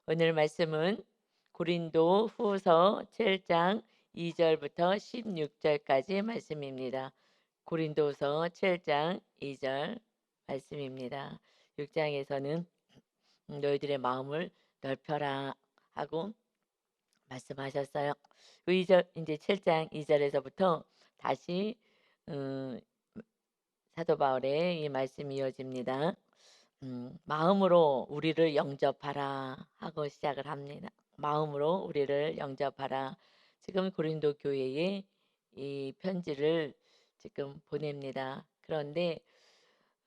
오늘 말씀은 고린도 후서 7장 2절부터 16절까지 말씀입니다. 고린도서 7장 2절 말씀입니다. 6장에서는 너희들의 마음을 넓혀라 하고 말씀하셨어요. 그 2절 이제 7장 2절에서부터 다시 음, 사도 바울의 이 말씀이 이어집니다. 마음으로 우리를 영접하라 하고 시작을 합니다. 마음으로 우리를 영접하라. 지금 고린도 교회에 이 편지를 지금 보냅니다. 그런데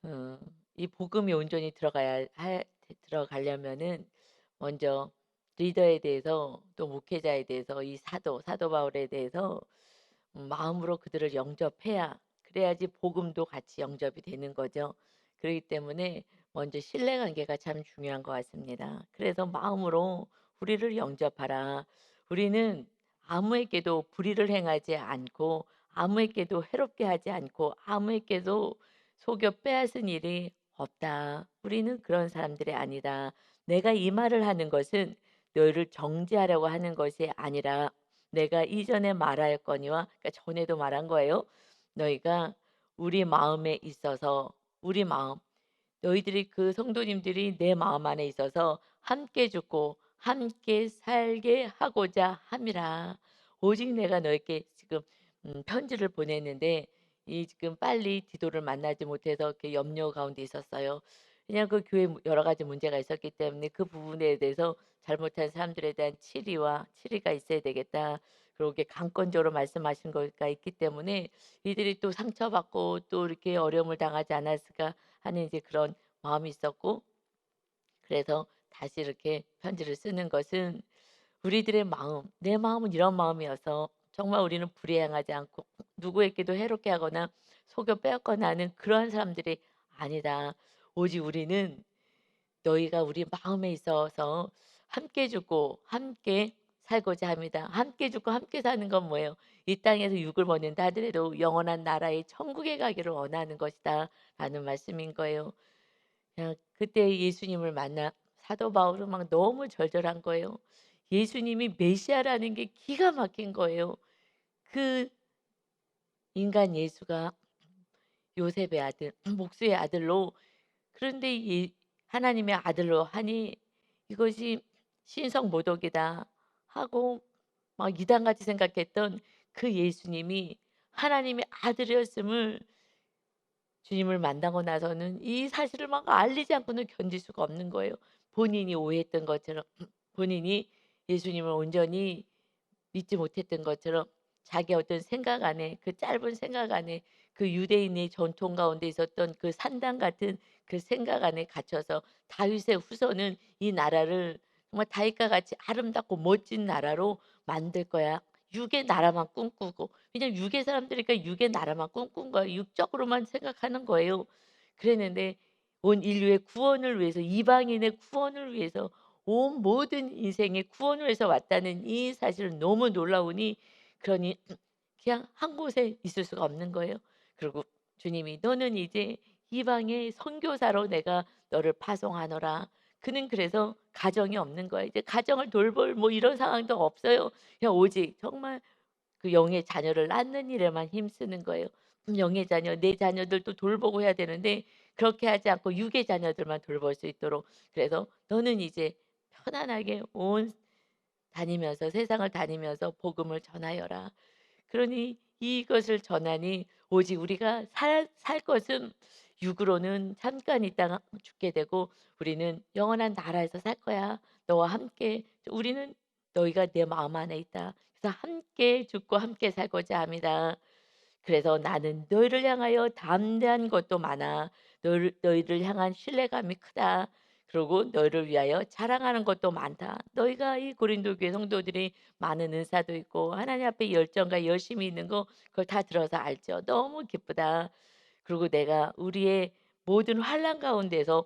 어, 이 복음이 온전히 들어가려면은 먼저 리더에 대해서 또 목회자에 대해서 이 사도 바울에 대해서 마음으로 그들을 영접해야 그래야지 복음도 같이 영접이 되는 거죠. 그렇기 때문에 먼저 신뢰 관계가 참 중요한 것 같습니다. 그래서 마음으로 우리를 영접하라. 우리는 아무에게도 불의를 행하지 않고 아무에게도 해롭게 하지 않고 아무에게도 속여 빼앗은 일이 없다. 우리는 그런 사람들이 아니다. 내가 이 말을 하는 것은 너희를 정죄하려고 하는 것이 아니라 내가 이전에 말하였거니와 그러니까 전에도 말한 거예요. 너희가 우리 마음에 있어서 우리 마음 너희들이 그 성도님들이 내 마음 안에 있어서 함께 죽고 함께 살게 하고자 함이라. 오직 내가 너에게 지금 편지를 보냈는데 이 지금 빨리 디도를 만나지 못해서 이렇게 염려 가운데 있었어요. 그냥 그 교회 여러 가지 문제가 있었기 때문에 그 부분에 대해서 잘못한 사람들에 대한 치리가 있어야 되겠다. 그리고 이게 강권적으로 말씀하신 거가 있기 때문에 이들이 또 상처받고 또 이렇게 어려움을 당하지 않았을까 하는 이제 그런 마음이 있었고 그래서 다시 이렇게 편지를 쓰는 것은 우리들의 마음, 내 마음은 이런 마음이어서 정말 우리는 불의행하지 않고 누구에게도 해롭게 하거나 속여 빼앗거나 하는 그러한 사람들이 아니다. 오직 우리는 너희가 우리 마음에 있어서 함께 죽고 함께 살고자 합니다. 함께 죽고 함께 사는 건 뭐예요? 이 땅에서 육을 먹는다 하더라도 영원한 나라의 천국에 가기를 원하는 것이다. 라는 말씀인 거예요. 그때 예수님을 만나 사도 바울은 막 너무 절절한 거예요. 예수님이 메시아라는 게 기가 막힌 거예요. 그 인간 예수가 요셉의 아들, 목수의 아들로 그런데 하나님의 아들로 하니 이것이 신성 모독이다 하고 막 이단같이 생각했던 그 예수님이 하나님의 아들이었음을 주님을 만나고 나서는 이 사실을 막 알리지 않고는 견딜 수가 없는 거예요. 본인이 오해했던 것처럼 본인이 예수님을 온전히 믿지 못했던 것처럼 자기 어떤 생각 안에 그 짧은 생각 안에 그 유대인의 전통 가운데 있었던 그 산당 같은 그 생각 안에 갇혀서 다윗의 후손은 이 나라를 정말 다윗과 같이 아름답고 멋진 나라로 만들 거야. 육의 나라만 꿈꾸고 그냥 육의 사람들이니까 육의 나라만 꿈꾼 거예요. 육적으로만 생각하는 거예요. 그랬는데 온 인류의 구원을 위해서 이방인의 구원을 위해서 온 모든 인생의 구원을 위해서 왔다는 이 사실은 너무 놀라우니 그러니 그냥 한 곳에 있을 수가 없는 거예요. 그리고 주님이 "너는 이제 이방의 선교사로 내가 너를 파송하노라." 그는 그래서 가정이 없는 거예요. 이제 가정을 돌볼 뭐 이런 상황도 없어요. 그냥 오직 정말 그 영의 자녀를 낳는 일에만 힘쓰는 거예요. 영의 자녀, 내 자녀들도 돌보고 해야 되는데 그렇게 하지 않고 육의 자녀들만 돌볼 수 있도록 그래서 "너는 이제 편안하게 온 다니면서 세상을 다니면서 복음을 전하여라." 그러니 이것을 전하니 오직 우리가 살 것은 육으로는 잠깐 있다가 죽게 되고 우리는 영원한 나라에서 살 거야. 너와 함께 우리는 너희가 내 마음 안에 있다. 그래서 함께 죽고 함께 살고자 합니다. 그래서 나는 너희를 향하여 담대한 것도 많아. 너희를 향한 신뢰감이 크다. 그리고 너희를 위하여 자랑하는 것도 많다. 너희가 이 고린도 교회 성도들이 많은 은사도 있고 하나님 앞에 열정과 열심이 있는 거 그걸 다 들어서 알죠. 너무 기쁘다. 그리고 내가 우리의 모든 환난 가운데서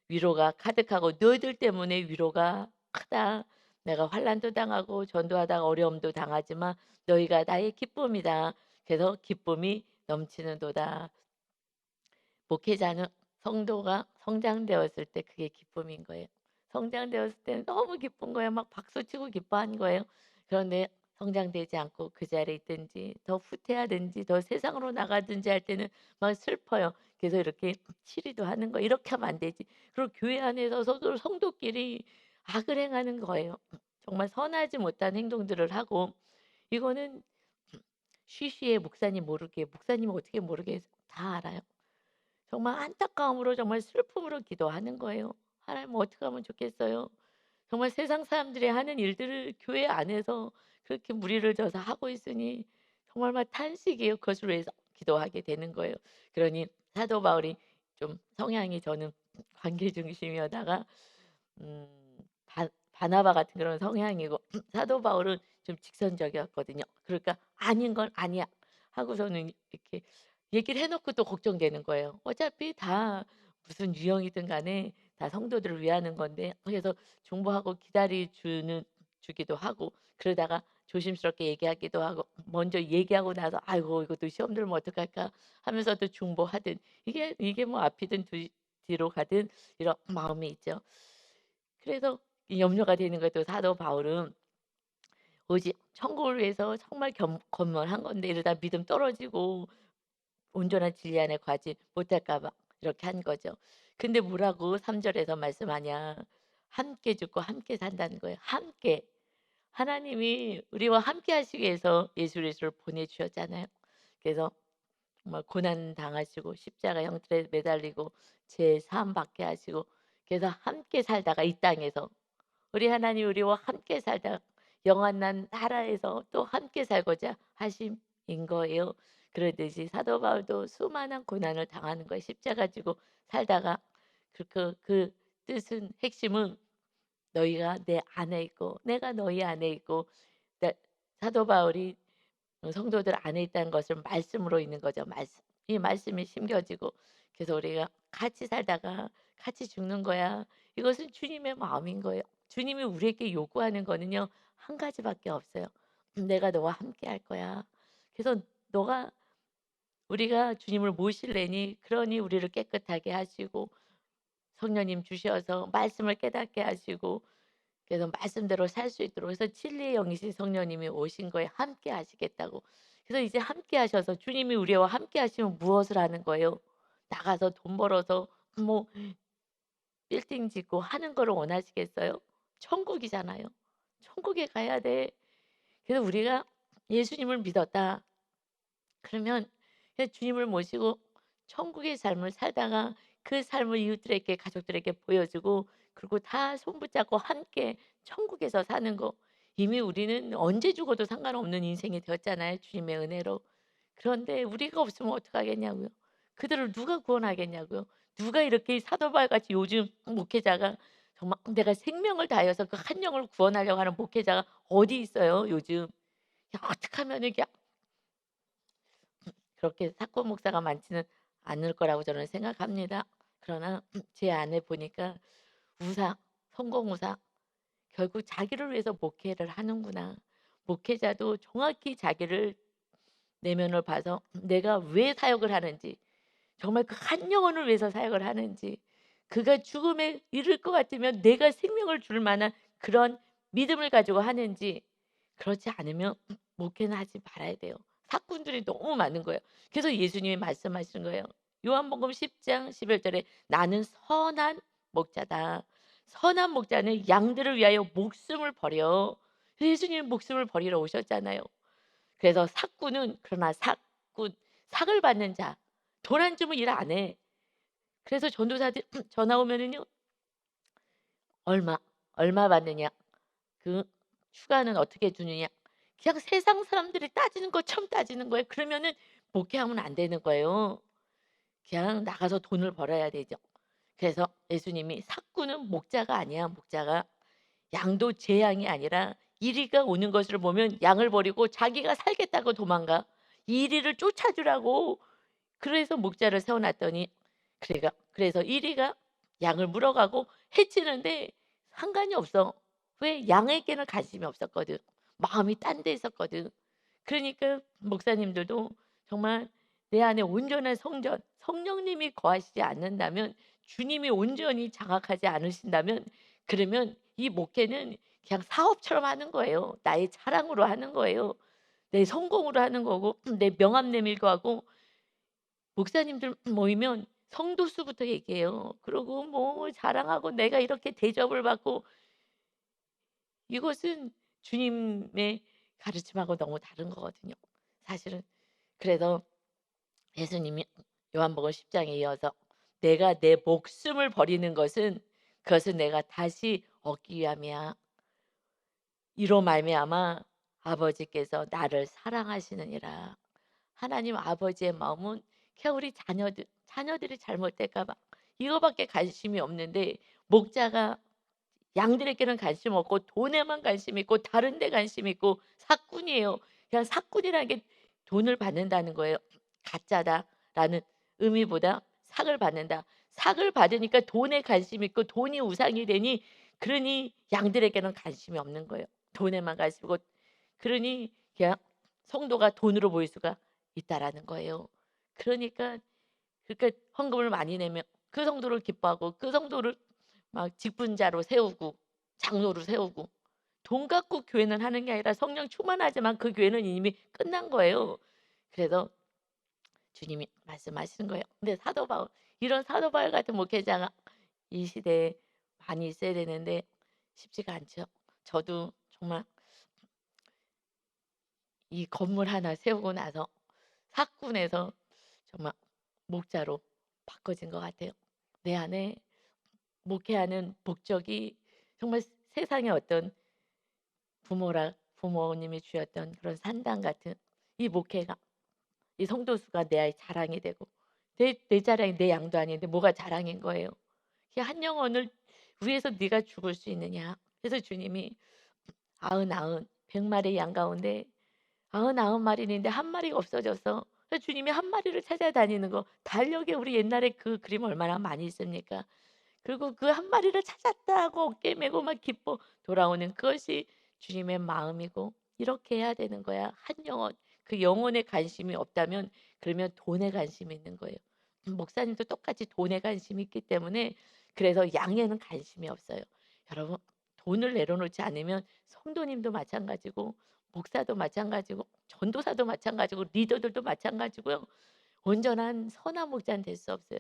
위로가 가득하고 너희들 때문에 위로가 크다. 내가 환난도 당하고 전도하다가 어려움도 당하지만 너희가 나의 기쁨이다. 그래서 기쁨이 넘치는도다. 목회자는 성도가 성장되었을 때 그게 기쁨인 거예요. 성장되었을 때는 너무 기쁜 거예요. 막 박수치고 기뻐하는 거예요. 그런데 성장되지 않고 그 자리에 있든지 더 후퇴하든지 더 세상으로 나가든지 할 때는 막 슬퍼요. 그래서 이렇게 치리도 하는 거 이렇게 하면 안 되지. 그리고 교회 안에서 서로 성도끼리 악을 행하는 거예요. 정말 선하지 못한 행동들을 하고 이거는 쉬쉬의 목사님 모르게 목사님은 어떻게 모르게 다 알아요. 정말 안타까움으로 정말 슬픔으로 기도하는 거예요. 하나님 어떻게 하면 좋겠어요? 정말 세상 사람들이 하는 일들을 교회 안에서 그렇게 무리를 져서 하고 있으니 정말 막 탄식이에요. 그것을 위해서 기도하게 되는 거예요. 그러니 사도 바울이 좀 성향이 저는 관계 중심이었다가 바나바 같은 그런 성향이고 사도 바울은 좀 직선적이었거든요. 그러니까 "아닌 건 아니야." 하고서는 이렇게 얘기를 해 놓고 또 걱정되는 거예요. 어차피 다 무슨 유형이든 간에 다 성도들을 위하는 건데 그래서 중보하고 기다려 주는 주기도 하고 그러다가 조심스럽게 얘기하기도 하고 먼저 얘기하고 나서 '아이고 이것도 시험 들면 어떡할까.' 하면서 또 중보하든 이게 뭐 앞이든 뒤로 가든 이런 마음이 있죠. 그래서 이 염려가 되는 거예요. 또 사도 바울은 오직 천국을 위해서 정말 건면한 건데 이러다 믿음 떨어지고 온전한 진리 안에 가지 못할까 봐 이렇게 한 거죠. 근데 뭐라고 3 절에서 말씀하냐. 함께 죽고 함께 산다는 거예요. 함께. 하나님이 우리와 함께 하시기 위해서 예수 그리스도를 보내 주셨잖아요. 그래서 정말 고난 당하시고 십자가 형틀에 매달리고 제 사함 받게 하시고 그래서 함께 살다가 이 땅에서 우리 하나님 우리와 함께 살다 영원한 나라에서 또 함께 살고자 하심인 거예요. 그러듯이 사도 바울도 수많은 고난을 당하는 거예요. 십자가 지고 살다가 그 뜻은 핵심은 너희가 내 안에 있고 내가 너희 안에 있고 나- 사도 바울이 성도들 안에 있다는 것을 말씀으로 있는 거죠. 말씀. 이 말씀이 심겨지고 그래서 우리가 같이 살다가 같이 죽는 거야. 이것은 주님의 마음인 거예요. 주님이 우리에게 요구하는 거는요. 한 가지밖에 없어요. 내가 너와 함께 할 거야. 그래서 너가 우리가 주님을 모실래니 그러니 우리를 깨끗하게 하시고 성령님 주셔서 말씀을 깨닫게 하시고 그래서 말씀대로 살 수 있도록 그래서 진리의 영이신 성령님이 오신 거에 함께 하시겠다고. 그래서 이제 함께 하셔서 주님이 우리와 함께 하시면 무엇을 하는 거예요? 나가서 돈 벌어서 뭐 빌딩 짓고 하는 거를 원하시겠어요? 천국이잖아요. 천국에 가야 돼. 그래서 우리가 예수님을 믿었다. 그러면 그냥 주님을 모시고 천국의 삶을 살다가 그 삶을 이웃들에게 가족들에게 보여주고 그리고 다 손붙잡고 함께 천국에서 사는 거. 이미 우리는 언제 죽어도 상관없는 인생이 되었잖아요. 주님의 은혜로. 그런데 우리가 없으면 어떡하겠냐고요. 그들을 누가 구원하겠냐고요. 누가 이렇게 사도바울같이 요즘 목회자가 정말 내가 생명을 다해서 그 한 영을 구원하려고 하는 목회자가 어디 있어요 요즘. 야 어떻게 하면 이게 그렇게 사건 목사가 많지는 않을 거라고 저는 생각합니다. 그러나 제 안에 보니까 우상, 성공 우상 결국 자기를 위해서 목회를 하는구나. 목회자도 정확히 자기를 내면을 봐서 내가 왜 사역을 하는지 정말 그 한 영혼을 위해서 사역을 하는지 그가 죽음에 이를 것 같으면 내가 생명을 줄 만한 그런 믿음을 가지고 하는지 그렇지 않으면 목회는 하지 말아야 돼요. 사꾼들이 너무 많은 거예요. 그래서 예수님이 말씀하시는 거예요. 요한복음 10장 11절에 나는 선한 목자다. 선한 목자는 양들을 위하여 목숨을 버려. 예수님은 목숨을 버리러 오셨잖아요. 그래서 사꾼은 그러나 사꾼 삭을 받는 자 돈 안 주면 일 안 해. 그래서 전도사들 전화 오면은요. 얼마, 얼마 받느냐. 그 휴가는 어떻게 주느냐. 그냥 세상 사람들이 따지는 것처럼 따지는 거예요. 그러면은 목회하면 안 되는 거예요. 그냥 나가서 돈을 벌어야 되죠. 그래서 예수님이 "삭구는 목자가 아니야 목자가. 양도 제 양이 아니라 이리가 오는 것을 보면 양을 버리고 자기가 살겠다고 도망가. 이리를 쫓아주라고." 그래서 목자를 세워 놨더니 그래서 이리가 양을 물어가고 해치는데 상관이 없어. 왜? 양에게는 관심이 없었거든. 마음이 딴 데 있었거든. 그러니까 목사님들도 정말 내 안에 온전한 성령님이 거하시지 않는다면 주님이 온전히 장악하지 않으신다면 그러면 이 목회는 그냥 사업처럼 하는 거예요. 나의 자랑으로 하는 거예요. 내 성공으로 하는 거고 내 명함 내밀고 하고 목사님들 모이면 성도수부터 얘기해요. 그러고 뭐 자랑하고 내가 이렇게 대접을 받고 이것은 주님의 가르침하고 너무 다른 거거든요. 사실은 그래서 예수님이 요한복음 10 장에 이어서 "내가 내 목숨을 버리는 것은 그것은 내가 다시 얻기 위함이야. 이로 말미암아 아버지께서 나를 사랑하시느니라." 하나님 아버지의 마음은 그냥 우리 자녀들이 잘못될까 봐 이거밖에 관심이 없는데 목자가 양들에게는 관심 없고 돈에만 관심 있고 다른 데 관심 있고 사꾼이에요. 그냥 사꾼이라는 게 돈을 받는다는 거예요. '가짜다.'라는 의미보다 '삭을 받는다.' 삭을 받으니까 돈에 관심 있고 돈이 우상이 되니 그러니 양들에게는 관심이 없는 거예요. 돈에만 관심 있고 그러니 그냥 성도가 돈으로 보일 수가 있다라는 거예요. 그러니까 헌금을 많이 내면 그 성도를 기뻐하고 그 성도를 막 직분자로 세우고 장로로 세우고 돈 갖고 교회는 하는 게 아니라 성령 충만하지만 그 교회는 이미 끝난 거예요. 그래서 주님이 말씀하시는 거예요. 근데 사도 바울 이런 사도 바울 같은 목회자가 이 시대에 많이 있어야 되는데 쉽지가 않죠. 저도 정말 이 건물 하나 세우고 나서 사꾼에서 정말 목자로 바꿔진 것 같아요. 내 안에 목회하는 목적이 정말 세상의 어떤 부모님이 주셨던 그런 산당 같은 이 목회가 이 성도수가 내 아이 자랑이 되고 내 자랑이 내 양도 아닌데 뭐가 자랑인 거예요. 이 한 영혼을 위해서 네가 죽을 수 있느냐. 그래서 주님이 99 100마리 양 가운데 99 마리인데 한 마리가 없어져서 그래서 주님이 한 마리를 찾아다니는 거 달력에 우리 옛날에 그 그림 얼마나 많이 있습니까? 그리고 그 한 마리를 찾았다 고 어깨 메고 막 기뻐 돌아오는 그것이 주님의 마음이고 이렇게 해야 되는 거야. 한 영혼. 그 영혼에 관심이 없다면 그러면 돈에 관심이 있는 거예요. 목사님도 똑같이 돈에 관심이 있기 때문에 그래서 양에는 관심이 없어요. 여러분 돈을 내려놓지 않으면 성도님도 마찬가지고 목사도 마찬가지고 전도사도 마찬가지고 리더들도 마찬가지고요. 온전한 선한 목자는 될 수 없어요.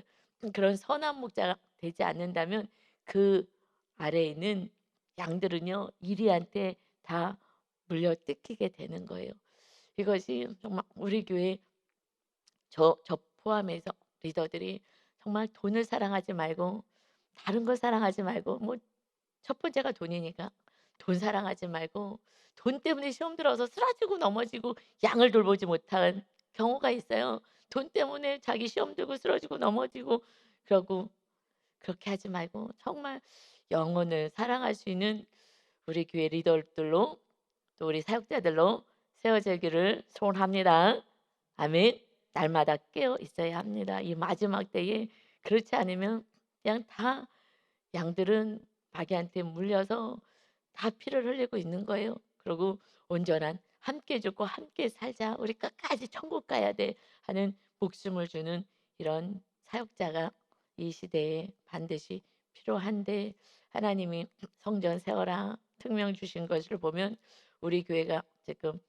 그런 선한 목자가 되지 않는다면 그 아래에 있는 양들은요 이리한테 다 물려 뜯기게 되는 거예요. 이것이 정말 우리 교회 저 포함해서 리더들이 정말 돈을 사랑하지 말고 다른 걸 사랑하지 말고 뭐 첫 번째가 돈이니까 돈 사랑하지 말고 돈 때문에 시험 들어서 쓰러지고 넘어지고 양을 돌보지 못한 경우가 있어요. 돈 때문에 자기 시험 들고 쓰러지고 넘어지고 그러고 그렇게 하지 말고 정말 영혼을 사랑할 수 있는 우리 교회 리더들로 또 우리 사역자들로 세워지기를 소원합니다. 아멘. 날마다 깨어 있어야 합니다. 이 마지막 때에 그렇지 않으면 그냥 다 양들은 마귀한테 물려서 다 피를 흘리고 있는 거예요. 그리고 온전한 함께 죽고 함께 살자. 우리 끝까지 천국 가야 돼 하는 목숨을 주는 이런 사역자가 이 시대에 반드시 필요한데 하나님이 성전 세워라 특명 주신 것을 보면 우리 교회가 지금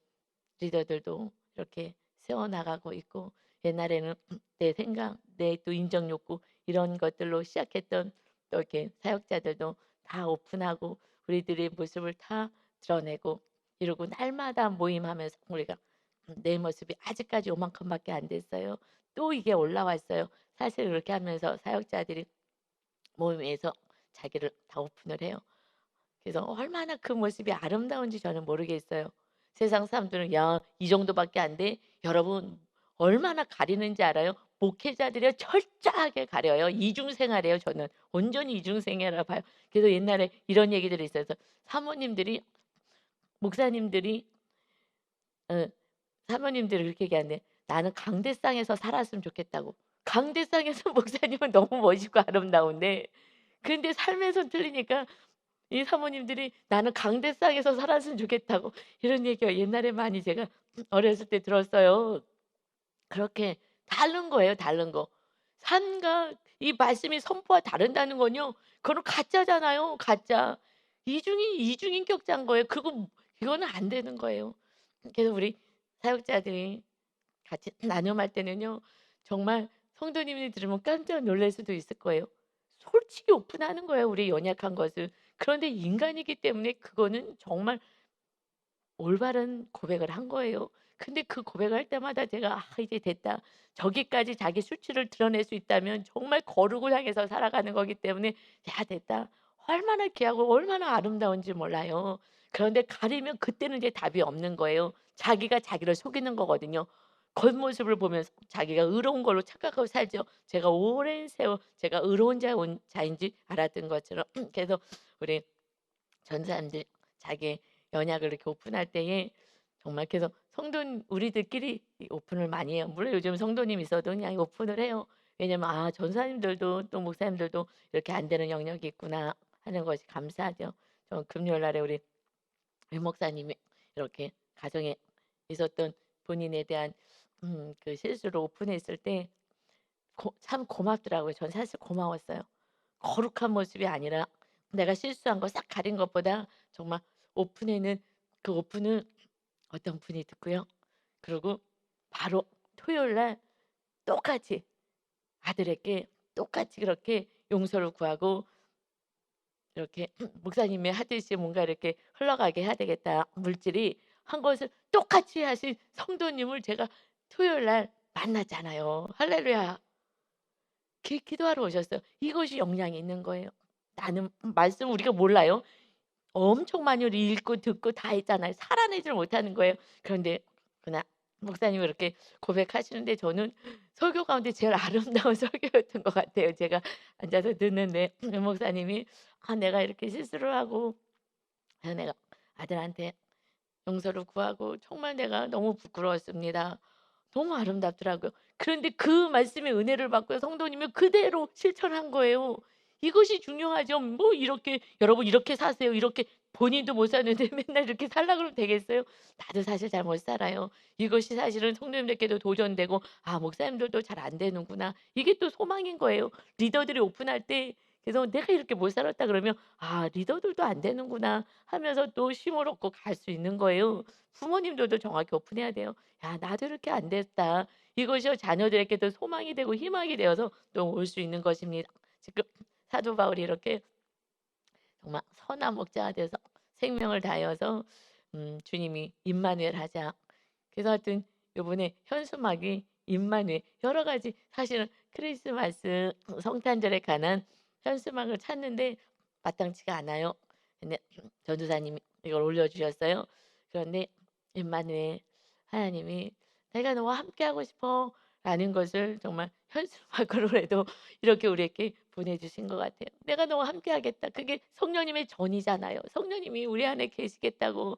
리더들도 이렇게 세워나가고 있고 옛날에는 내 생각, 내 또 인정 욕구 이런 것들로 시작했던 또 이렇게 사역자들도 다 오픈하고 우리들의 모습을 다 드러내고 이러고 날마다 모임하면서 우리가 내 모습이 아직까지 요만큼밖에 안 됐어요. 또 이게 올라왔어요. 사실 그렇게 하면서 사역자들이 모임에서 자기를 다 오픈을 해요. 그래서 얼마나 그 모습이 아름다운지 저는 모르겠어요. 세상 사람들은 "야 이 정도밖에 안 돼?" 여러분 얼마나 가리는지 알아요? 목회자들이 철저하게 가려요. 이중생활이에요 저는. 온전히 이중생활이라 봐요. 그래서 옛날에 이런 얘기들이 있어서 사모님들이 목사님들이 어 사모님들이 그렇게 얘기하는데 "나는 강대상에서 살았으면 좋겠다."고. 강대상에서 목사님은 너무 멋있고 아름다운데 근데 삶에선 틀리니까 이 사모님들이 "나는 강대상에서 살았으면 좋겠다."고 이런 얘기가 옛날에 많이 제가 어렸을 때 들었어요. 그렇게 다른 거예요, 다른 거. 삶과 이 말씀이 선포가 다르다는 건요. 그거는 가짜잖아요, 가짜. 이중인격자인 거예요. 이거는 안 되는 거예요. 그래서 우리 사역자들이 같이 나눔할 때는요. 정말 성도님이 들으면 깜짝 놀랄 수도 있을 거예요. 솔직히 오픈하는 거예요, 우리 연약한 것을. 그런데 인간이기 때문에 그거는 정말 올바른 고백을 한 거예요. 근데 그 고백을 할 때마다 제가 '아 이제 됐다.' 저기까지 자기 수치를 드러낼 수 있다면 정말 거룩을 향해서 살아가는 거기 때문에 '야 됐다.' 얼마나 귀하고 얼마나 아름다운지 몰라요. 그런데 가리면 그때는 이제 답이 없는 거예요. 자기가 자기를 속이는 거거든요. 겉모습을 보면서 자기가 의로운 걸로 착각하고 살죠. 제가 오랜 세월 제가 의로운 자인지 알았던 것처럼 그래서 우리 전사님들 자기의 연약을 이렇게 오픈할 때에 정말 그래서 성도 우리들끼리 이 오픈을 많이 해요. 물론 요즘 성도님 있어도 그냥 오픈을 해요. 왜냐면 '아 전사님들도 또 목사님들도 이렇게 안 되는 영역이 있구나.' 하는 것이 감사하죠. 저 금요일 날에 우리 유 목사님이 이렇게 가정에 있었던 본인에 대한 그 실수를 오픈했을 때 참 고맙더라고요. 전 사실 고마웠어요. 거룩한 모습이 아니라 내가 실수한 거 싹 가린 것보다 정말 오픈에는 그 오픈은 어떤 분이 듣고요. 그리고 바로 토요일 날 똑같이 아들에게 똑같이 그렇게 용서를 구하고 이렇게 목사님이 하듯이 뭔가 이렇게 흘러가게 해야 되겠다. 물질이 한 것을 똑같이 하신 성도님을 제가 토요일 날 만났잖아요. 할렐루야. 기도하러 오셨어요. 이것이 영향이 있는 거예요. 나는 말씀 우리가 몰라요. 엄청 많이 우리 읽고 듣고 다 했잖아요. 살아내질 못하는 거예요. 그런데 그날 목사님이 그렇게 고백하시는데 저는 설교 가운데 제일 아름다운 설교였던 것 같아요. 제가 앉아서 듣는데 목사님이 내가 이렇게 실수를 하고 내가 아들한테 용서를 구하고 정말 내가 너무 부끄러웠습니다." 너무 아름답더라고요. 그런데 그 말씀에 은혜를 받고 성도님이 그대로 실천한 거예요. 이것이 중요하죠. 뭐 이렇게 "여러분 이렇게 사세요." 이렇게 본인도 못 사는데 맨날 이렇게 살라 그러면 되겠어요? 나도 사실 잘 못 살아요. 이것이 사실은 성도님들께도 도전되고 '아 목사님들도 잘 안 되는구나.' 이게 또 소망인 거예요. 리더들이 오픈할 때 그래서 '내가 이렇게 못 살았다.' 그러면 '아 리더들도 안 되는구나.' 하면서 또 쉼을 얻고 갈 수 있는 거예요. 부모님들도 정확히 오픈해야 돼요. '야 나도 이렇게 안 됐다.' 이것이 자녀들에게도 소망이 되고 희망이 되어서 또 올 수 있는 것입니다. 지금 사도 바울이 이렇게 정말 선한 목자가 돼서 생명을 다하여서 주님이 임마누엘 하자. 그래서 하여튼 요번에 현수막이 임마누엘 여러 가지 사실은 크리스마스 성탄절에 관한 현수막을 찾는데 마땅치가 않아요. 근데 전도사님이 이걸 올려주셨어요. 그런데 임마누엘 하나님이 "내가 너와 함께하고 싶어."라는 것을 정말 현수막으로라도 이렇게 우리에게 보내주신 것 같아요. "내가 너와 함께하겠다." 그게 성령님의 전이잖아요. 성령님이 우리 안에 계시겠다고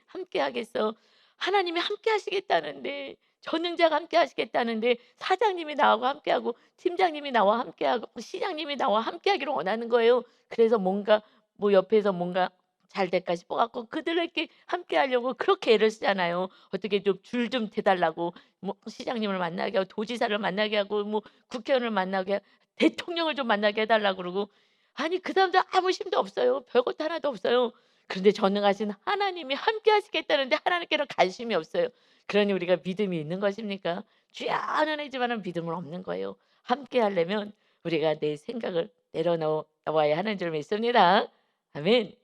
함께하겠어. 하나님이 함께하시겠다는데 전능자가 함께하시겠다는데 사장님이 나하고 함께하고 팀장님이 나와 함께하고 시장님이 나와 함께하기를 원하는 거예요. 그래서 뭔가 뭐 옆에서 뭔가 잘 될까 싶어 갖고 그들에게 함께하려고 그렇게 애를 쓰잖아요. 어떻게 좀 줄 좀 대 달라고 뭐 시장님을 만나게 하고 도지사를 만나게 하고 뭐 국회의원을 만나게 대통령을 좀 만나게 해 달라고 그러고 아니 그 사람들 아무 힘도 없어요. 별것도 하나도 없어요. 그런데 전능하신 하나님이 함께 하시겠다는데 하나님께는 관심이 없어요. 그러니 우리가 믿음이 있는 것입니까? 주여 하나님이지만은 믿음은 없는 거예요. 함께 하려면 우리가 내 생각을 내려놓아야 하는 줄 믿습니다. 아멘.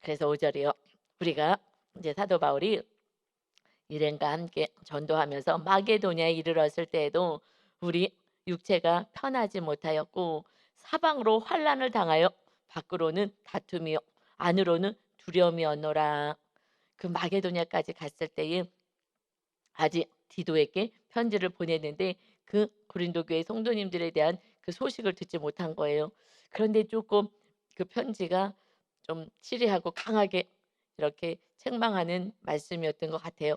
그래서 5 절이요. 우리가 이제 사도 바울이 일행과 함께 전도하면서 마게도냐에 이르렀을 때에도 우리 육체가 편하지 못하였고 사방으로 환난을 당하여 밖으로는 다툼이요 안으로는 두려움이었노라. 그 마게도냐까지 갔을 때에 아직 디도에게 편지를 보냈는데 그 고린도 교회 성도님들에 대한 그 소식을 듣지 못한 거예요. 그런데 조금 그 편지가 좀 치리하고 강하게 이렇게 책망하는 말씀이었던 것 같아요.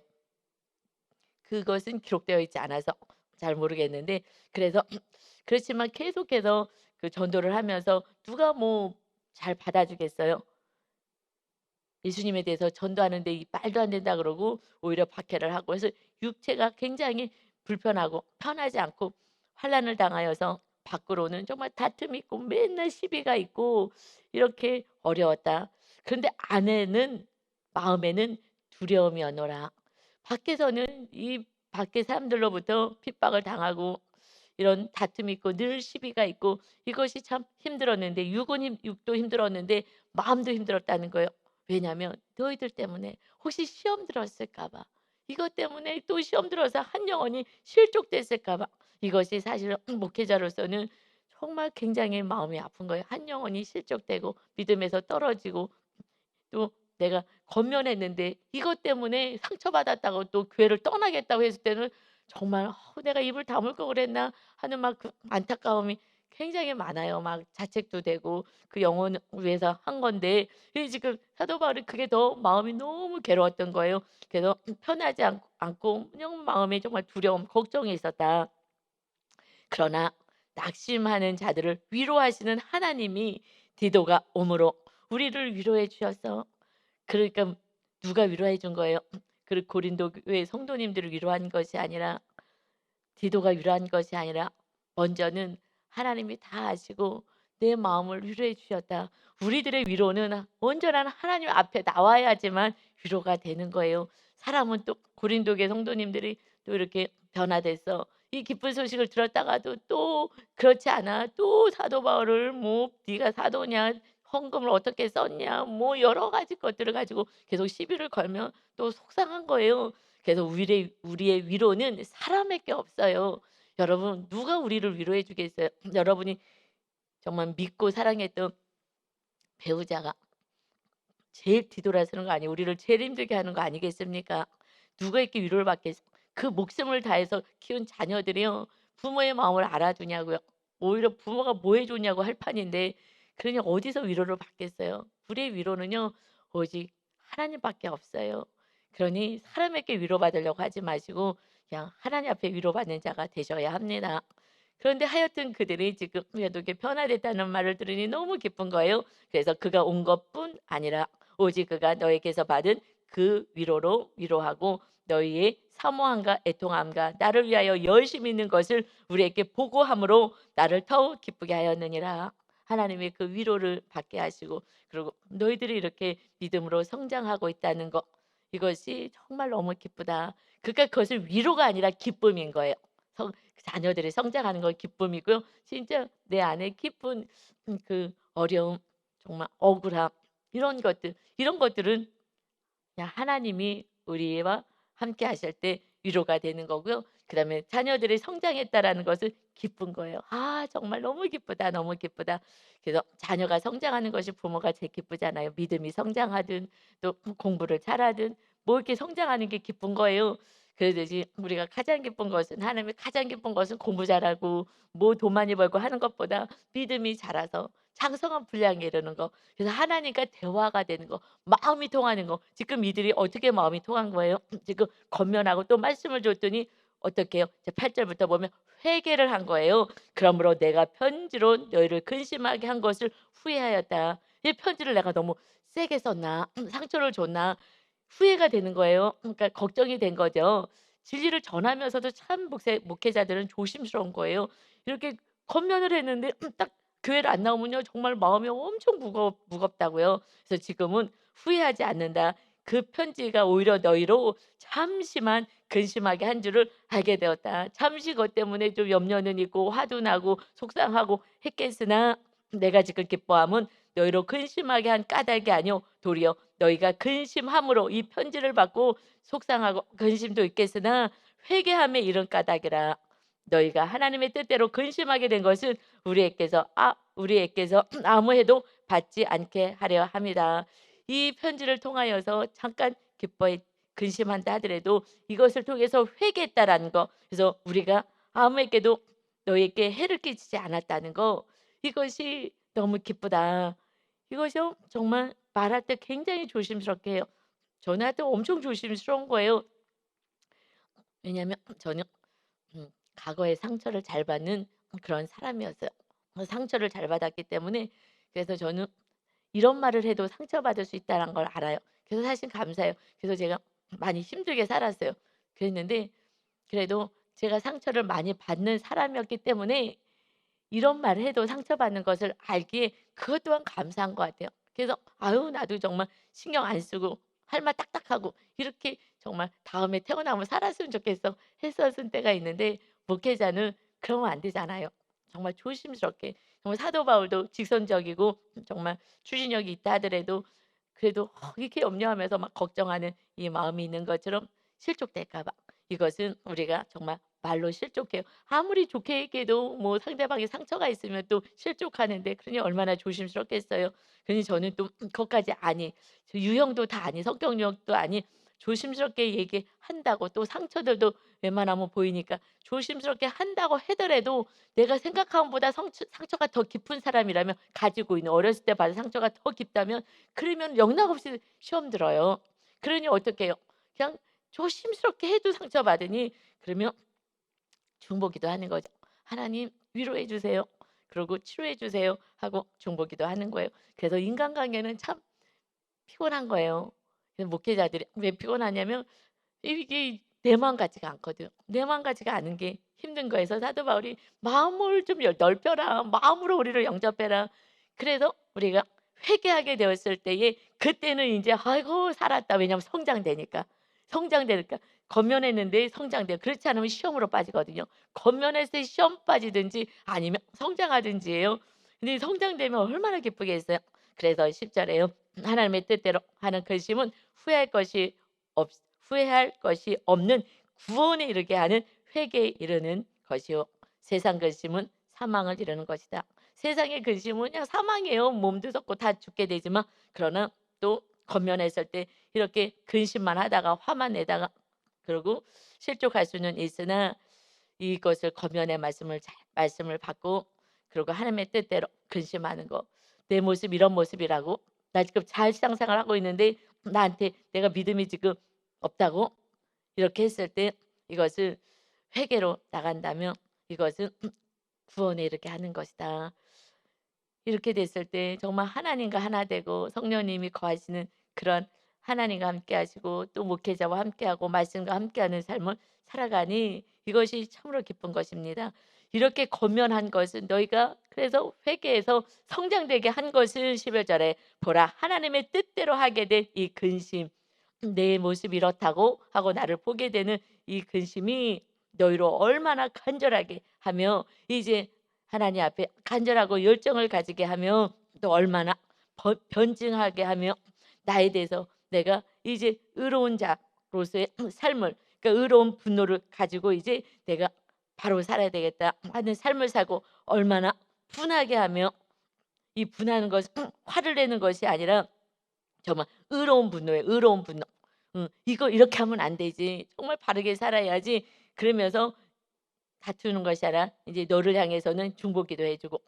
그것은 기록되어 있지 않아서 잘 모르겠는데 그래서 그렇지만 계속해서 그 전도를 하면서 누가 뭐 잘 받아주겠어요? 예수님에 대해서 전도하는데 이 말도 안 된다 그러고 오히려 박해를 하고 해서 육체가 굉장히 불편하고 편하지 않고 환난을 당하여서 밖으로는 정말 다툼이 있고 맨날 시비가 있고 이렇게 어려웠다. 그런데 안에는 마음에는 두려움이 오노라. 밖에서는 이 밖에 사람들로부터 핍박을 당하고 이런 다툼이 있고 늘 시비가 있고 이것이 참 힘들었는데 육도 힘들었는데 마음도 힘들었다는 거예요. 왜냐하면 너희들 때문에 혹시 시험 들었을까 봐. 이것 때문에 또 시험 들어서 한 영혼이 실족됐을까 봐. 이것이 사실 목회자로서는 정말 굉장히 마음이 아픈 거예요. 한 영혼이 실족되고 믿음에서 떨어지고 또 내가 권면했는데 이것 때문에 상처받았다고 또 교회를 떠나겠다고 했을 때는 정말 '내가 입을 다물 걸 그랬나.' 하는 막 그 안타까움이 굉장히 많아요. 막 자책도 되고 그 영혼을 위해서 한 건데 이 지금 사도 바울이 그게 더 마음이 너무 괴로웠던 거예요. 그래서 편하지 않고 그냥 마음에 정말 두려움, 걱정이 있었다. 그러나 낙심하는 자들을 위로하시는 하나님이 디도가 오므로 우리를 위로해 주셔서 그러니까 누가 위로해 준 거예요? 그 고린도 교회 성도님들을 위로한 것이 아니라 디도가 위로한 것이 아니라 먼저는 하나님이 다 아시고 내 마음을 위로해 주셨다. 우리들의 위로는 온전한 하나님 앞에 나와야지만 위로가 되는 거예요. 사람은 또 고린도 교회 성도님들이 또 이렇게 변화돼서 이 기쁜 소식을 들었다가도 또 그렇지 않아. 또 사도 바울을 뭐 "네가 사도냐? 헌금을 어떻게 썼냐?" 뭐 여러 가지 것들을 가지고 계속 시비를 걸면 또 속상한 거예요. 그래서 우리의 위로는 사람에게 없어요. 여러분 누가 우리를 위로해 주겠어요? 여러분이 정말 믿고 사랑했던 배우자가 제일 뒤돌아서는 거 아니에요. 우리를 제일 힘들게 하는 거 아니겠습니까? 누가 이렇게 위로를 받겠어. 그 목숨을 다해서 키운 자녀들이요. 부모의 마음을 알아주냐고요. 오히려 부모가 뭐 해 줬냐고 할 판인데 그러니 어디서 위로를 받겠어요. 우리의 위로는요. 오직 하나님밖에 없어요. 그러니 사람에게 위로받으려고 하지 마시고 그냥 하나님 앞에 위로받는 자가 되셔야 합니다. 그런데 하여튼 그들이 지금 그래도 이렇게 변화됐다는 말을 들으니 너무 기쁜 거예요. 그래서 그가 온 것뿐 아니라 오직 그가 너에게서 받은 그 위로로 위로하고 너희의 사모함과 애통함과 나를 위하여 열심히 있는 것을 우리에게 보고함으로 나를 더욱 기쁘게 하였느니라. 하나님의 그 위로를 받게 하시고 그리고 너희들이 이렇게 믿음으로 성장하고 있다는 것 이것이 정말 너무 기쁘다. 그러니까 그것을 위로가 아니라 기쁨인 거예요. 자녀들이 성장하는 건 기쁨이고요. 진짜 내 안에 깊은 그 어려움, 정말 억울함 이런 것들은 그냥 하나님이 우리와 함께 하실 때 위로가 되는 거고요. 그다음에 자녀들이 성장했다라는 것은 기쁜 거예요. '아 정말 너무 기쁘다. 너무 기쁘다.' 그래서 자녀가 성장하는 것이 부모가 제일 기쁘잖아요. 믿음이 성장하든 또 공부를 잘하든 뭐 이렇게 성장하는 게 기쁜 거예요. 그러듯이 우리가 가장 기쁜 것은 하나님이 가장 기쁜 것은 공부 잘하고 뭐 돈 많이 벌고 하는 것보다 믿음이 자라서 장성한 분량에 이르는 거. 그래서 하나님과 대화가 되는 거. 마음이 통하는 거. 지금 이들이 어떻게 마음이 통한 거예요? 지금 권면하고 또 말씀을 줬더니 어떻게 해요? 이제 8 절부터 보면 회개를 한 거예요. "그러므로 내가 편지로 너희를 근심하게 한 것을 후회하였다." 이 편지를 내가 너무 세게 썼나? 상처를 줬나? 후회가 되는 거예요. 그러니까 걱정이 된 거죠. 진리를 전하면서도 참 목회자들은 조심스러운 거예요. 이렇게 권면을 했는데 딱 교회를 안 나오면요 정말 마음이 엄청 무겁다고요. 그래서 지금은 후회하지 않는다. 그 편지가 오히려 너희로 잠시만 근심하게 한 줄을 알게 되었다. 잠시 그것 때문에 좀 염려는 있고 화도 나고 속상하고 했겠으나 내가 지금 기뻐함은 너희로 근심하게 한 까닭이 아니요 도리어 너희가 근심함으로 이 편지를 받고 속상하고 근심도 있겠으나 회개함에 이른 까닭이라. 너희가 하나님의 뜻대로 근심하게 된 것은 우리에게서 아무 해도 받지 않게 하려 함이다. 이 편지를 통하여서 잠깐 기뻐해 근심한다 하더라도 이것을 통해서 회개했다라는 거. 그래서 우리가 아무에게도 너희에게 해를 끼치지 않았다는 거. 이것이 너무 기쁘다. 이것이요 정말 말할 때 굉장히 조심스럽게 해요. 저한테 엄청 조심스러운 거예요. 왜냐하면 저는 과거에 상처를 잘 받는 그런 사람이었어요. 상처를 잘 받았기 때문에 그래서 저는 이런 말을 해도 상처받을 수 있다는 걸 알아요. 그래서 사실 감사해요. 그래서 제가 많이 힘들게 살았어요. 그랬는데 그래도 제가 상처를 많이 받는 사람이었기 때문에 이런 말을 해도 상처받는 것을 알기에 그것 또한 감사한 것 같아요. 그래서 '아유 나도 정말 신경 안 쓰고 할 말 딱딱하고 이렇게 정말 다음에 태어나면 살았으면 좋겠어.' 했었을 때가 있는데 목회자는 그러면 안 되잖아요. 정말 조심스럽게 정말 사도 바울도 직선적이고 정말 추진력이 있다 하더라도 그래도 이렇게 염려하면서 막 걱정하는 이 마음이 있는 것처럼 실족될까 봐 이것은 우리가 정말 말로 실족해요. 아무리 좋게 얘기해도 뭐 상대방이 상처가 있으면 또 실족하는데 그러니 얼마나 조심스럽겠어요. 그러니 저는 또 그것까지 아니 저 유형도 다 아니 성격 유형도 아니 조심스럽게 얘기한다고 또 상처들도 웬만하면 보이니까 조심스럽게 한다고 하더라도 내가 생각한 것보다 상처가 더 깊은 사람이라면 가지고 있는 어렸을 때 받은 상처가 더 깊다면 그러면 영락없이 시험 들어요. 그러니 어떻게 해요? 그냥 조심스럽게 해도 상처받으니 그러면 중보기도 하는 거죠. "하나님 위로해 주세요." 그러고 "치료해 주세요." 하고 중보기도 하는 거예요. 그래서 인간관계는 참 피곤한 거예요. 그래서 목회자들이 왜 피곤하냐면 이게 내 마음 같지가 않거든. 내 마음 같지가 않은 게 힘든 거에서 사도 바울이 "마음을 좀 넓혀라. 마음으로 우리를 영접해라." 그래서 우리가 회개하게 되었을 때에 그때는 인제 '아이고 살았다.' 왜냐하면 성장되니까. 성장되니까 겉면했는데 성장돼요. 그렇지 않으면 시험으로 빠지거든요. 겉면했을 때 시험 빠지든지 아니면 성장하든지예요. 근데 성장되면 얼마나 기쁘겠어요. 그래서 10 절에요. 하나님의 뜻대로 하는 결심은 후회할 것이 없 후회할 것이 없는 구원에 이르게 하는 회개에 이르는 것이요. 세상 근심은 사망을 이루는 것이다. 세상의 근심은 그냥 사망이에요. 몸도 썩고 다 죽게 되지만 그러나 또 겉면했을 때 이렇게 근심만 하다가 화만 내다가 그러고 실족할 수는 있으나 이것을 겉면의 말씀을 받고 그리고 하나님의 뜻대로 근심하는 거. 내 모습 이런 모습이라고 나 지금 잘 신앙생활 하고 있는데 나한테 내가 믿음이 지금 없다고 이렇게 했을 때 이것을 회개로 나간다면 이것은 구원에 이르게 하는 것이다. 이렇게 됐을 때 정말 하나님과 하나 되고 성령님이 거하시는 그런 하나님과 함께 하시고 또 목회자와 함께하고 말씀과 함께하는 삶을 살아가니 이것이 참으로 기쁜 것입니다. 이렇게 권면한 것은 너희가 그래서 회개해서 성장되게 한 것은 11 절에 보라 하나님의 뜻대로 하게 된 이 근심 내 모습이 이렇다고 하고 나를 보게 되는 이 근심이 너희로 얼마나 간절하게 하며 이제 하나님 앞에 간절하고 열정을 가지게 하며 또 얼마나 변증하게 하며 나에 대해서 내가 이제 의로운 자로서의 삶을 그러니까 의로운 분노를 가지고 이제 내가 바로 살아야 되겠다 하는 삶을 살고 얼마나 분하게 하며 이 분하는 것은 화를 내는 것이 아니라 정말 의로운 분노예요. 의로운 분노. 이거 이렇게 하면 안 되지. 정말 바르게 살아야지. 그러면서 다투는 것이 아니라 이제 너를 향해서는 중보기도 해 주고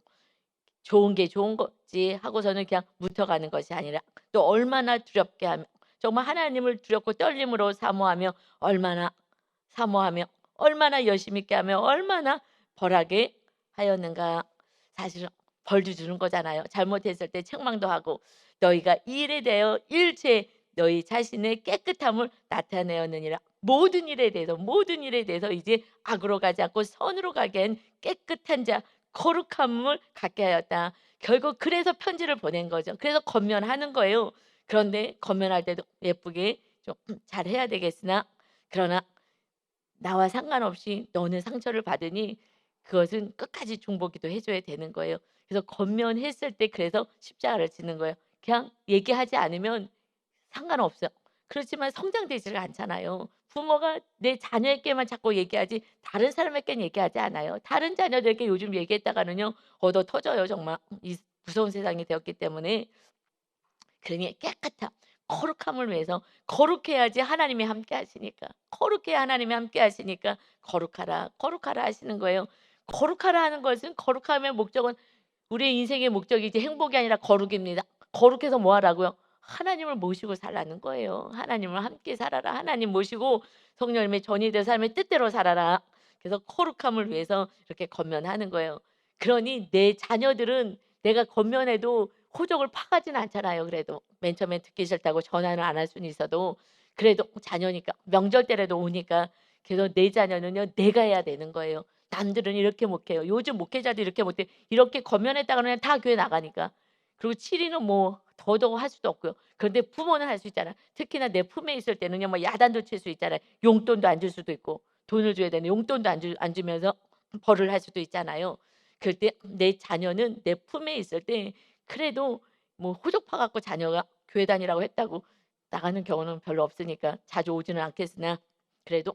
'좋은 게 좋은 거지.' 하고서는 그냥 묻혀가는 것이 아니라 또 얼마나 두렵게 하며 정말 하나님을 두렵고 떨림으로 사모하며 얼마나 사모하며 얼마나 열심 있게 하며 얼마나 벌하게 하였는가. 사실은 벌도 주는 거잖아요. 잘못했을 때 책망도 하고 "너희가 이 일에 대하여 일체 너희 자신의 깨끗함을 나타내었느니라." 모든 일에 대해서 이제 악으로 가지 않고 선으로 가게 한 깨끗한 자 거룩함을 갖게 하였다. 결국 그래서 편지를 보낸 거죠. 그래서 권면하는 거예요. 그런데 권면할 때도 예쁘게 좀 잘해야 되겠으나 그러나 나와 상관없이 너는 상처를 받으니 그것은 끝까지 중보기도 해 줘야 되는 거예요. 그래서 권면했을 때 그래서 십자가를 지는 거예요. 그냥 얘기하지 않으면 상관없어요. 그렇지만 성장되지를 않잖아요. 부모가 내 자녀에게만 자꾸 얘기하지 다른 사람에게는 얘기하지 않아요. 다른 자녀들에게 요즘 얘기했다가는요 얻어 터져요 정말. 이 무서운 세상이 되었기 때문에. 그러니 깨끗함, 거룩함을 위해서 거룩해야지 하나님이 함께 하시니까. 거룩해야 하나님이 함께 하시니까 "거룩하라, 거룩하라." 하시는 거예요. 거룩하라 하는 것은 거룩함의 목적은 우리의 인생의 목적이 이제 행복이 아니라 거룩입니다. 거룩해서 뭐 하라고요? 하나님을 모시고 살라는 거예요. "하나님을 함께 살아라." 하나님 모시고 성령님의 전이 된 삶의 뜻대로 살아라. 그래서 거룩함을 위해서 이렇게 권면하는 거예요. 그러니 내 자녀들은 내가 권면해도 호적을 파가지는 않잖아요 그래도. 맨 처음에 듣기 싫다고 전화는 안 할 수는 있어도 그래도 자녀니까 명절 때라도 오니까 그래서 내 자녀는요 내가 해야 되는 거예요. 남들은 이렇게 목회해요. 요즘 목회자들 이렇게 못해. 이렇게 겉면했다가 그냥 다 교회 나가니까. 그리고 7 위는 뭐 더더욱 할 수도 없고요. 그런데 부모는 할 수 있잖아요. 특히나 내 품에 있을 때는요. 뭐 야단도 칠 수 있잖아요. 용돈도 안 줄 수도 있고 돈을 줘야 되는데 용돈도 안 주면서 벌을 할 수도 있잖아요. 그럴 때 내 자녀는 내 품에 있을 때 그래도 뭐 호족파 갖고 자녀가 교회 다니라고 했다고 나가는 경우는 별로 없으니까 자주 오지는 않겠으나 그래도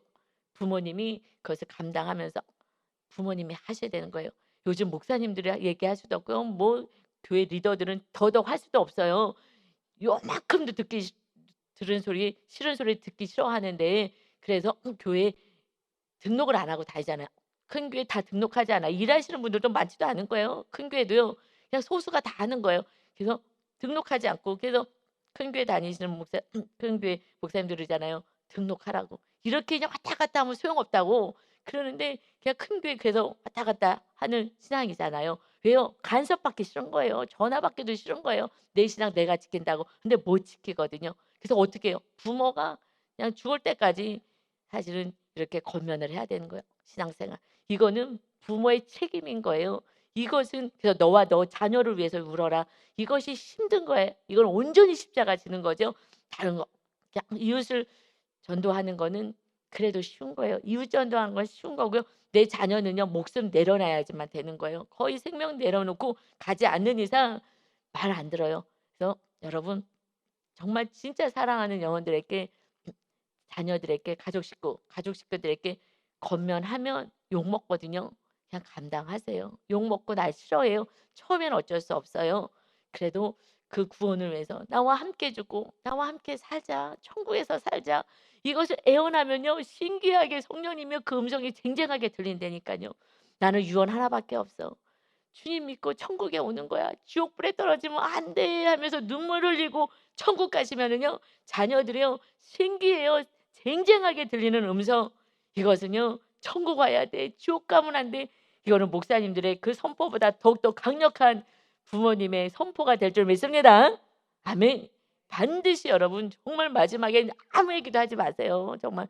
부모님이 그것을 감당하면서 부모님이 하셔야 되는 거예요. 요즘 목사님들이 얘기할 수도 없고요. 뭐 교회 리더들은 더더욱 할 수도 없어요. 요만큼도 듣기 들은 소리 싫은 소리 듣기 싫어하는데 그래서 교회에 등록을 안 하고 다니잖아요. 큰 교회 다 등록하지 않아. 일하시는 분들도 많지도 않은 거예요. 큰 교회도요. 그냥 소수가 다 하는 거예요. 그래서 등록하지 않고 그래서 큰 교회 다니시는 목사 큰 교회 목사님들이잖아요. 등록하라고. 이렇게 그냥 왔다 갔다 하면 소용없다고 그러는데 그냥 큰 교회 그래서 왔다 갔다 하는 신앙이잖아요. 왜요? 간섭받기 싫은 거예요. 전화 받기도 싫은 거예요. 내 신앙 내가 지킨다고. 근데 못 지키거든요. 그래서 어떻게 해요? 부모가 그냥 죽을 때까지 사실은 이렇게 권면을 해야 되는 거예요, 신앙생활. 이거는 부모의 책임인 거예요. 이것은 그래서 "너와 너 자녀를 위해서 울어라." 이것이 힘든 거예요. 이건 온전히 십자가 지는 거죠. 다른 거 그냥 이웃을 전도하는 거는 그래도 쉬운 거예요. 이웃 전도하는 건 쉬운 거고요. 내 자녀는요 목숨 내려놔야지만 되는 거예요. 거의 생명 내려놓고 가지 않는 이상 말 안 들어요. 그래서 여러분 정말 진짜 사랑하는 영혼들에게 자녀들에게 가족 식구들에게 권면하면 욕 먹거든요. 그냥 감당하세요. 욕 먹고 날 싫어해요. 처음에는 어쩔 수 없어요. 그래도 그 구원을 위해서 나와 함께 죽고 나와 함께 살자. 천국에서 살자. 이것을 애원하면요. 신기하게 성령이며 그 음성이 쟁쟁하게 들린다니까요. 나는 유언 하나밖에 없어. 주님 믿고 천국에 오는 거야. 지옥불에 떨어지면 안 돼 하면서 눈물 흘리고 천국 가시면은요. 자녀들이요. 신기해요. 쟁쟁하게 들리는 음성. 이것은요. 천국 와야 돼. 지옥 가면 안 돼. 이거는 목사님들의 그 선포보다 더욱더 강력한 부모님의 선포가 될 줄 믿습니다. 아멘. 반드시 여러분 정말 마지막엔 아무 얘기도 하지 마세요. 정말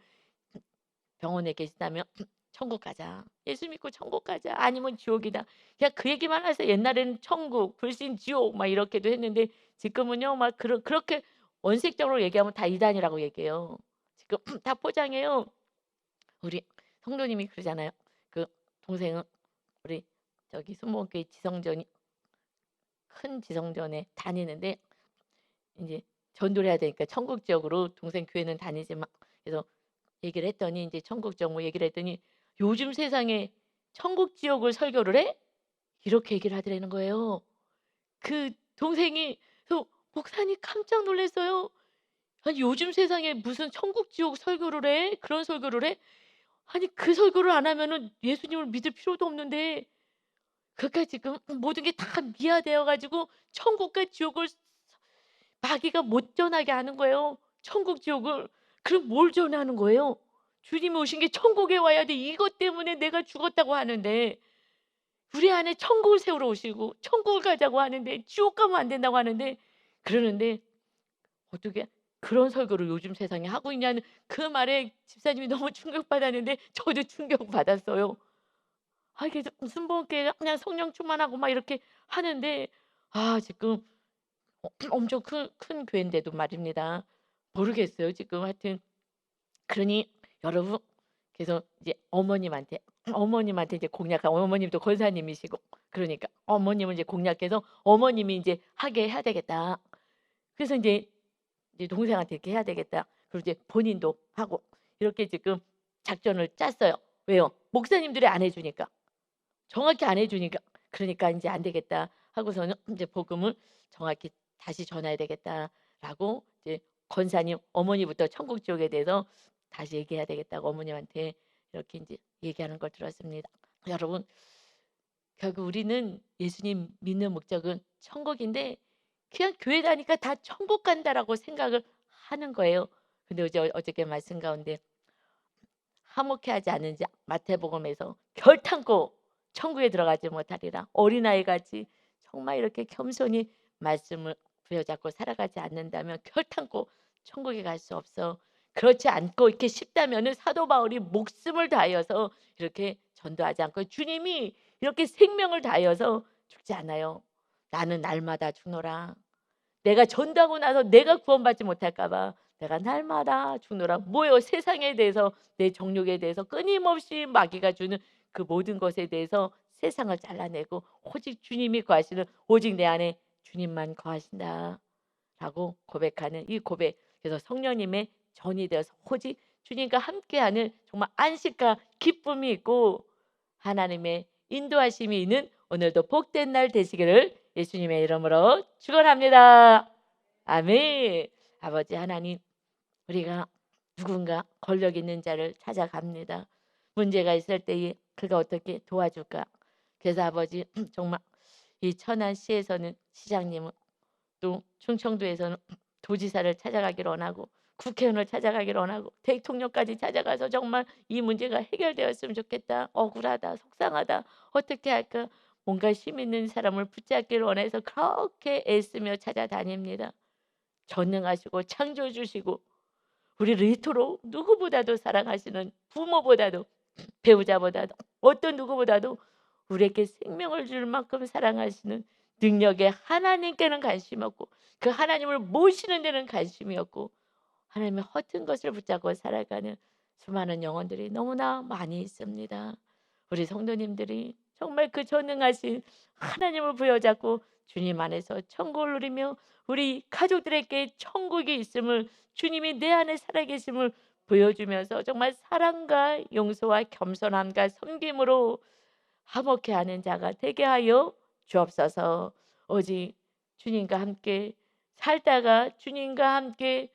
병원에 계시다면 "천국 가자. 예수 믿고 천국 가자. 아니면 지옥이다." 그냥 그 얘기만 하세요. 옛날에는 천국, 불신, 지옥 막 이렇게도 했는데 지금은요 막 그렇게 원색적으로 얘기하면 다 이단이라고 얘기해요. 지금 다 포장해요. 우리 성도님이 그러잖아요. 그 동생은 우리 저기 순복음교회 지성전이 큰 지성전에 다니는데 인제 전도를 해야 되니까 천국 지역으로 동생 교회는 다니지만 그래서 얘기를 했더니 인제 천국 지역 뭐 얘기를 했더니 "요즘 세상에 천국 지옥을 설교를 해?" 이렇게 얘기를 하더라는 거예요. 그 동생이 그래서 목사님 깜짝 놀랐어요. 아니 요즘 세상에 무슨 천국 지옥 설교를 해? 그런 설교를 해? 아니 그 설교를 안 하면은 예수님을 믿을 필요도 없는데 그러니까 지금 모든 게 다 미화되어 가지고 천국과 지옥을 마귀가 못 전하게 하는 거예요. 천국 지옥을. 그럼 뭘 전하는 거예요? 주님이 오신 게 천국에 와야 돼. 이것 때문에 내가 죽었다고 하는데 우리 안에 천국을 세우러 오시고 천국을 가자고 하는데 지옥 가면 안 된다고 하는데 그러는데 어떻게 그런 설교를 요즘 세상에 하고 있냐는 그 말에 집사님이 너무 충격받았는데 저도 충격받았어요. 아 이게 무슨 뭐 이렇게 그냥 성령 충만하고 막 이렇게 하는데 지금 엄청 큰 교회인데도 말입니다. 모르겠어요 지금 하여튼. 그러니 여러분 그래서 이제 어머님한테 이제 공략한 어머님도 권사님이시고 그러니까 어머님을 이제 공략해서 어머님이 인제 하게 해야 되겠다. 그래서 이제 동생한테 이렇게 해야 되겠다. 그리고 이제 본인도 하고 이렇게 지금 작전을 짰어요. 왜요? 목사님들이 안 해 주니까. 정확히 안 해 주니까. 그러니까 인제 '안 되겠다.' 하고서는 인제 복음을 정확히 다시 전해야 되겠다라고 이제 권사님 어머니부터 천국 지옥에 대해서 다시 얘기해야 되겠다고 어머님한테 이렇게 인제 얘기하는 걸 들었습니다. 여러분 결국 우리는 예수님 믿는 목적은 천국인데 그냥 교회 다니까 다 천국 간다라고 생각을 하는 거예요. 근데 어저께 말씀 가운데 화목해하지 않은 자 마태복음에서 결탄코 천국에 들어가지 못하리라. 어린아이같이 정말 이렇게 겸손히 말씀을 부여잡고 살아가지 않는다면 결탄코 천국에 갈 수 없어. 그렇지 않고 이렇게 쉽다면은 사도 바울이 목숨을 다하여서 이렇게 전도하지 않고 주님이 이렇게 생명을 다하여서 죽지 않아요. 나는 날마다 죽노라. 내가 전도하고 나서 내가 구원받지 못할까 봐 내가 날마다 죽노라. 뭐요? 세상에 대해서 내 정욕에 대해서 끊임없이 마귀가 주는 그 모든 것에 대해서 세상을 잘라내고 오직 주님이 거하시는 오직 내 안에 주님만 거하신다 라고 고백하는 이 고백. 그래서 성령님의 전이 되어서 오직 주님과 함께하는 정말 안식과 기쁨이 있고 하나님의 인도하심이 있는 오늘도 복된 날 되시기를 예수님의 이름으로 축원합니다. 아멘. 아버지 하나님, 우리가 누군가 권력 있는 자를 찾아갑니다. 문제가 있을 때에 그가 어떻게 도와줄까? 그래서 아버지 정말 이 천안시에서는 시장님은 또 충청도에서는 도지사를 찾아가기를 원하고 국회의원을 찾아가기를 원하고 대통령까지 찾아가서 정말 이 문제가 해결되었으면 좋겠다. 억울하다. 속상하다. 어떻게 할까? 뭔가 힘 있는 사람을 붙잡기를 원해서 그렇게 애쓰며 찾아다닙니다. 전능하시고 창조해 주시고 우리를 이토록 누구보다도 사랑하시는 부모보다도 배우자보다도 어떤 누구보다도 우리에게 생명을 줄 만큼 사랑하시는 능력의 하나님께는 관심이 없고 그 하나님을 모시는 데는 관심이 없고 하나님의 허튼 것을 붙잡고 살아가는 수많은 영혼들이 너무나 많이 있습니다. 우리 성도님들이 정말 그 전능하신 하나님을 부여잡고 주님 안에서 천국을 누리며 우리 가족들에게 천국이 있음을 주님이 내 안에 살아계심을 보여주면서 정말 사랑과 용서와 겸손함과 섬김으로 화목해 하는 자가 되게 하여 주옵소서. 오직 주님과 함께 살다가 주님과 함께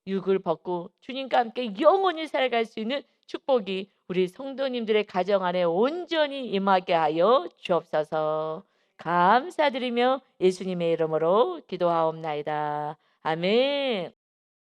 육을 벗고 주님과 함께 영원히 살아갈 수 있는 축복이 우리 성도님들의 가정 안에 온전히 임하게 하여 주옵소서. 감사드리며 예수님의 이름으로 기도하옵나이다. 아멘.